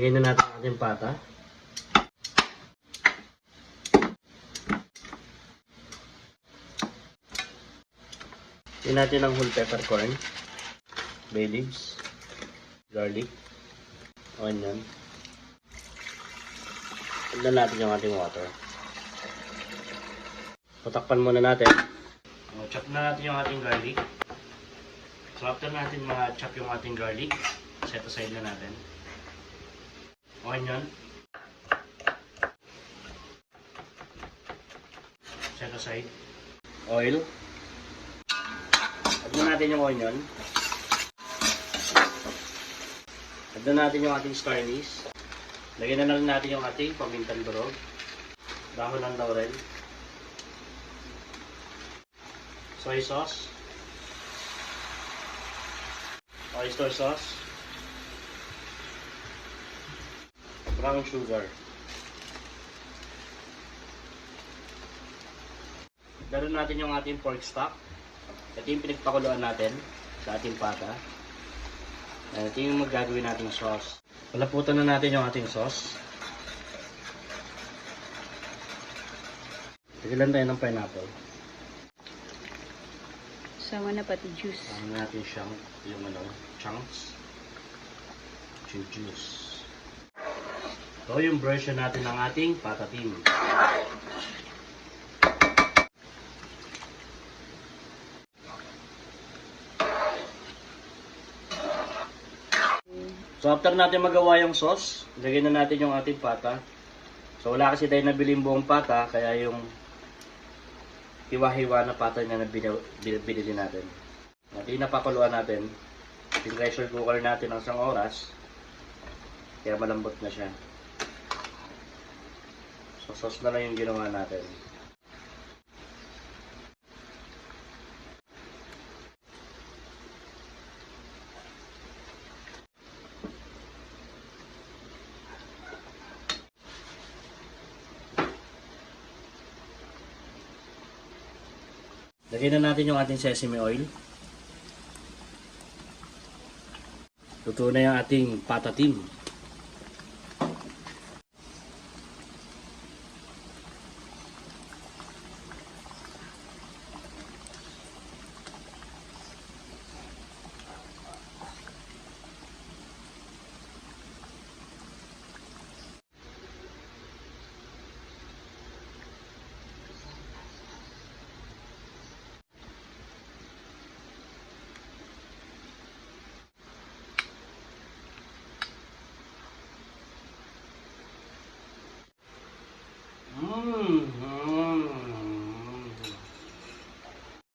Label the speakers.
Speaker 1: Lagay na natin ang ating pata. Lagyan natin ang whole peppercorn, bay leaves, garlic, onion. Tignan natin yung ating water. Patakpan muna natin. Chop na natin yung ating garlic. So after natin ma-chop yung ating garlic, set aside na natin. Onion. Set aside. Oil. Add na natin yung onion. Add na natin yung ating star anise. Lagyan na lang natin yung ating pamintang durog. Dahon ng laurel. Soy sauce. Oyster sauce. Brown sugar. Daron natin yung ating pork stock. Ito yung pinagpakuluan natin sa ating pata. Ito yung magagawin nating sauce. Palaputan na natin yung ating sauce. Tigilan tayo ng pineapple.
Speaker 2: Sama na pati juice.
Speaker 1: Sama na natin siyang yung chunks. Juice. Ito yung version natin ng ating patatim. So after natin magawa yung sauce, lagyan na natin yung ating pata. So wala kasi tayo nabiling buong pata, kaya yung hiwa-hiwa na pata na binili natin. At napakuluan natin. Pressure cooker natin ng 1 oras. Kaya malambot na siya. So sauce na lang yung ginawa natin. Lagyan na natin yung ating sesame oil. Luto na yung ating patatim.